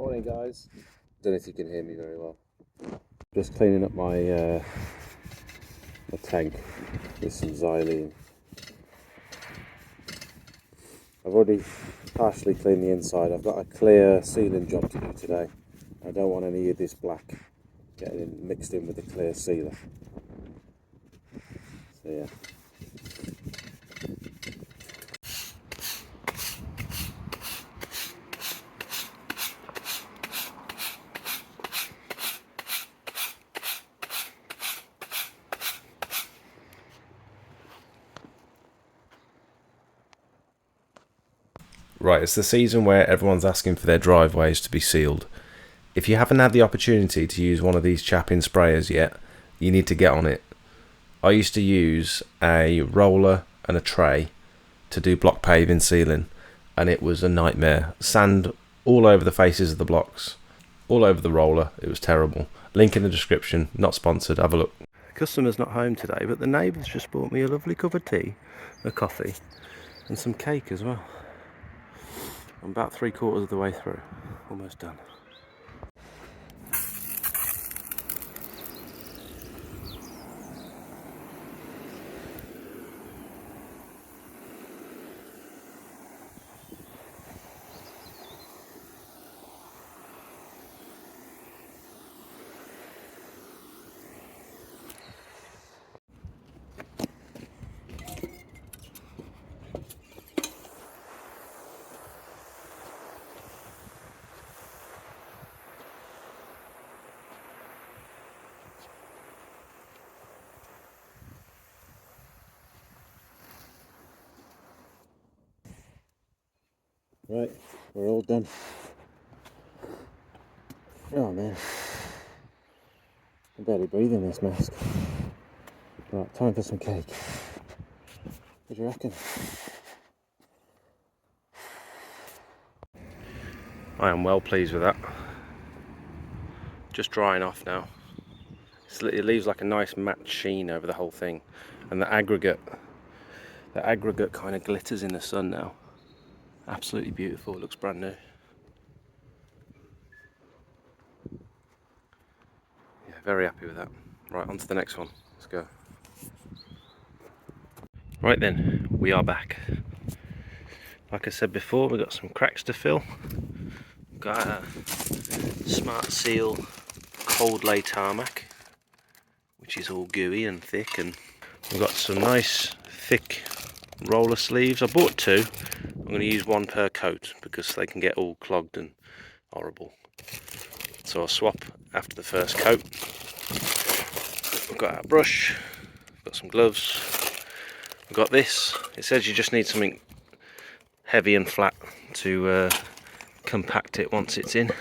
Morning guys. Don't know if you can hear me very well. Just cleaning up my my tank with some xylene. I've already partially cleaned the inside. I've got a clear sealing job to do today. I don't want any of this black getting mixed in with the clear sealer. So yeah. Right, it's the season where everyone's asking for their driveways to be sealed. If you haven't had the opportunity to use one of these chapping sprayers yet, you need to get on it. I used to use a roller and a tray to do block paving sealing, and it was a nightmare. Sand all over the faces of the blocks, all over the roller. It was terrible. Link in the description, not sponsored, have a look. Customer's not home today, but the neighbours just bought me a lovely cup of tea, a coffee, and some cake as well. I'm about 3/4 of the way through, almost done. Right, we're all done. Oh man, I'm barely breathing in this mask. Right, time for some cake. What do you reckon? I am well pleased with that. Just drying off now. It leaves like a nice matte sheen over the whole thing, and the aggregate kind of glitters in the sun now. Absolutely beautiful. It looks brand new. Yeah, very happy with that. Right, on to the next one. Let's go. Right then, we are back. Like I said before, we've got some cracks to fill. We've got a Smart Seal cold lay tarmac, which is all gooey and thick, and we've got some nice thick roller sleeves. I bought two. I'm going to use one per coat because they can get all clogged and horrible. So I'll swap after the first coat. We've got our brush, we've got some gloves, we've got this. It says you just need something heavy and flat to compact it once it's in.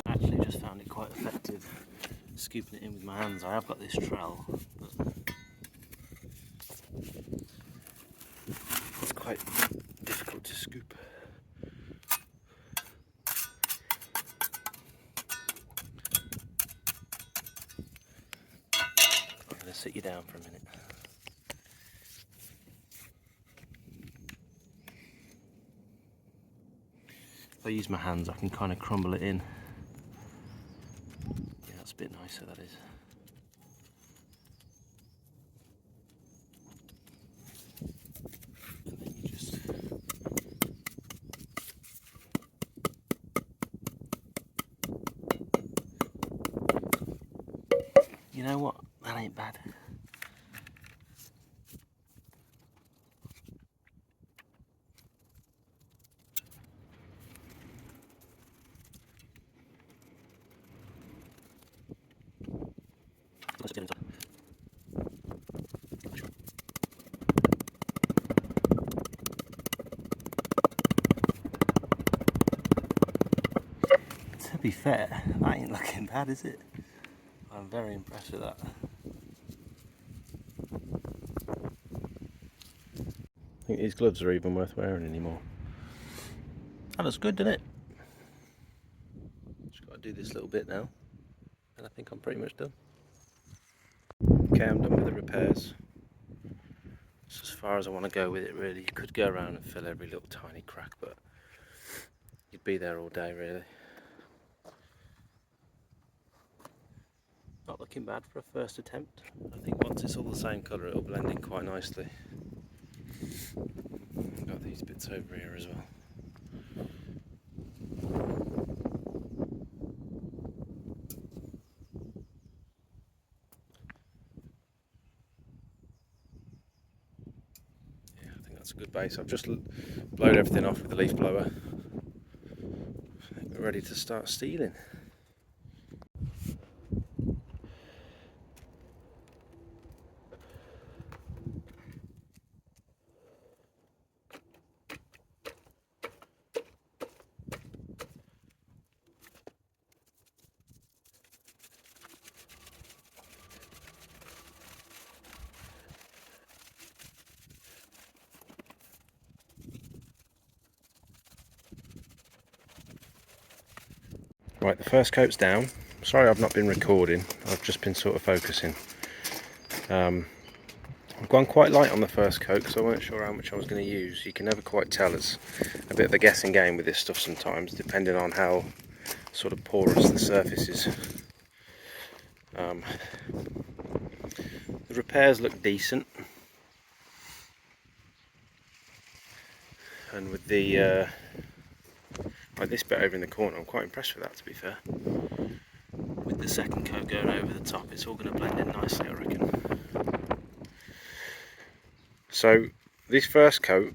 Actually just found it quite effective scooping it in with my hands. I have got this trowel, but it's quite difficult to scoop. I'm going to sit you down for a minute. If I use my hands I can kind of crumble it in. Yeah, that's a bit nicer, that is. And then you just... You know what? That ain't bad. be fair, that ain't looking bad, is it? I'm very impressed with that. I think these gloves are even worth wearing anymore. That looks good, doesn't it? Just got to do this little bit now, and I think I'm pretty much done. Okay, I'm done with the repairs. It's as far as I want to go with it, really. You could go around and fill every little tiny crack, but you'd be there all day, really. Not looking bad for a first attempt. I think once it's all the same colour, it'll blend in quite nicely. Got these bits over here as well. Yeah, I think that's a good base. I've just blowed everything off with the leaf blower. I think we're ready to start steeling. Right, the first coat's down. Sorry I've not been recording, I've just been sort of focusing. I've gone quite light on the first coat because I weren't sure how much I was going to use. You can never quite tell. It's a bit of a guessing game with this stuff sometimes, depending on how sort of porous the surface is. The repairs look decent, and with the like this bit over in the corner, I'm quite impressed with that, to be fair. With the second coat going over the top, it's all going to blend in nicely, I reckon. So this first coat,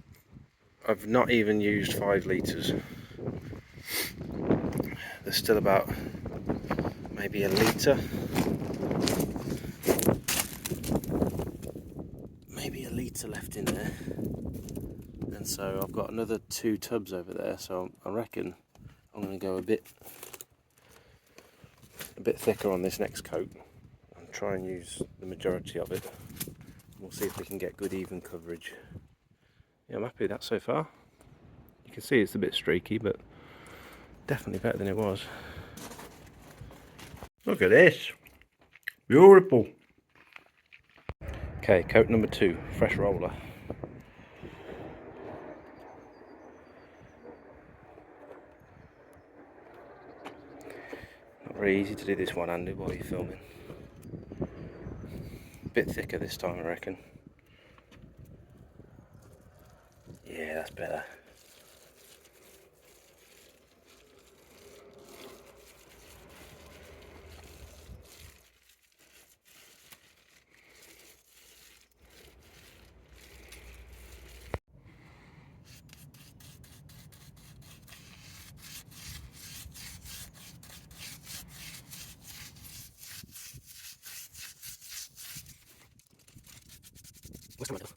I've not even used 5 litres. There's still about maybe a litre. Maybe a litre left in there. And so I've got another 2 tubs over there, so I reckon I'm going to go a bit thicker on this next coat and try and use the majority of it. We'll see if we can get good even coverage. Yeah, I'm happy with that so far. You can see it's a bit streaky, but definitely better than it was. Look at this, beautiful. Okay, coat number 2, fresh roller. Not very easy to do this one-handed while you're filming. A bit thicker this time, I reckon. Yeah, that's better. What's the matter?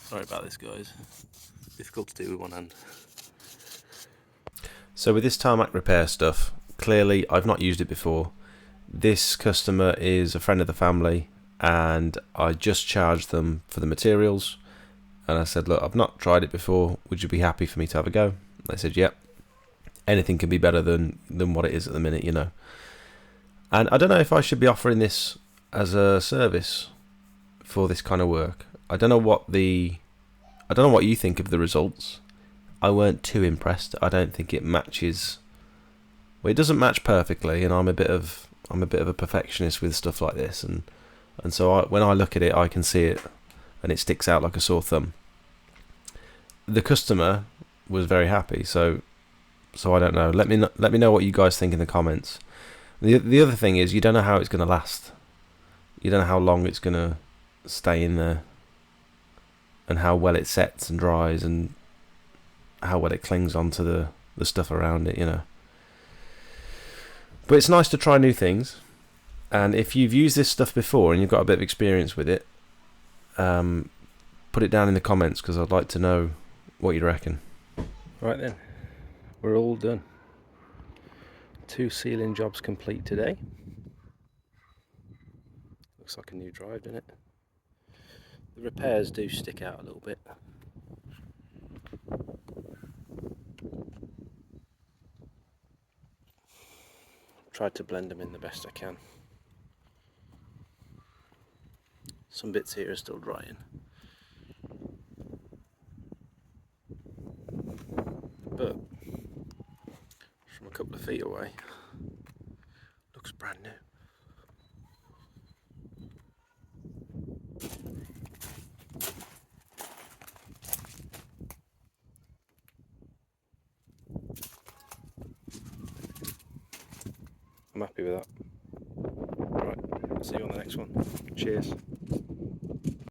Sorry about this, guys. Difficult to do with one hand. So with this Tarmac repair stuff, clearly I've not used it before. This customer is a friend of the family, and I just charged them for the materials. And I said, look, I've not tried it before. Would you be happy for me to have a go? They said, yep. Anything can be better than what it is at the minute, you know. And I don't know if I should be offering this as a service for this kind of work. I don't know what you think of the results. I weren't too impressed. I don't think it matches. Well, it doesn't match perfectly, and I'm a bit of a perfectionist with stuff like this, and so when I look at it, I can see it, and it sticks out like a sore thumb. The customer was very happy, so I don't know. Let me know what you guys think in the comments. The other thing is, you don't know how it's going to last. You don't know how long it's going to stay in there, and how well it sets and dries, and how well it clings onto the stuff around it, you know. But it's nice to try new things, and if you've used this stuff before and you've got a bit of experience with it, put it down in the comments, because I'd like to know What you reckon? Right then, we're all done. 2 sealing jobs complete today. Looks like a new drive, doesn't it? The repairs do stick out a little bit. Tried to blend them in the best I can. Some bits here are still drying. But from a couple of feet away, looks brand new. I'm happy with that. Right, see you on the next one. Cheers.